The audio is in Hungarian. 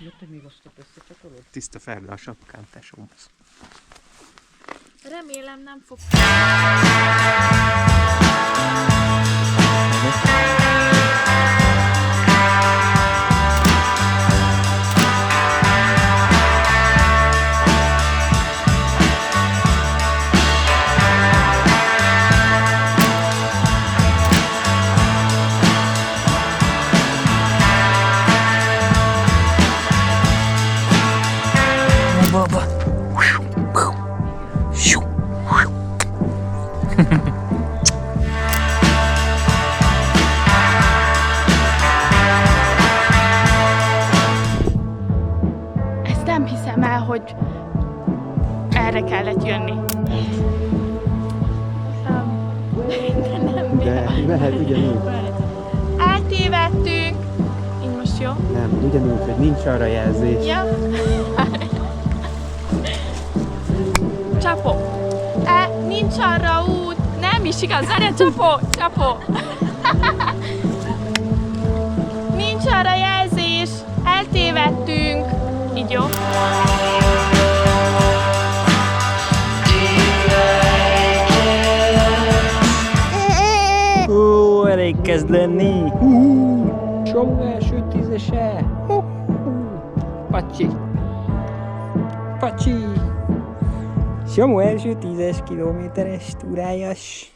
Jött, hogy még azt összecsatolod? Tiszta Ferda a sapkám, tesómhoz. Remélem nem fog... Ezt nem hiszem el, hogy erre kellett jönni. De mehet ugyanúgy. Eltévedtünk. Így most jó? Nem, ugyanúgy, hogy nincs arra jelzés. Ja. Csapó. Nincs arra út. Nem is igaz. Várj, csapó. Csapó. Nincs arra jelzés. Eltévedtünk. Így jó? Elég kezd lenni. Samu első tízese. Pacsi. Pacsi. Samu első 10-es kilométeres túrájas.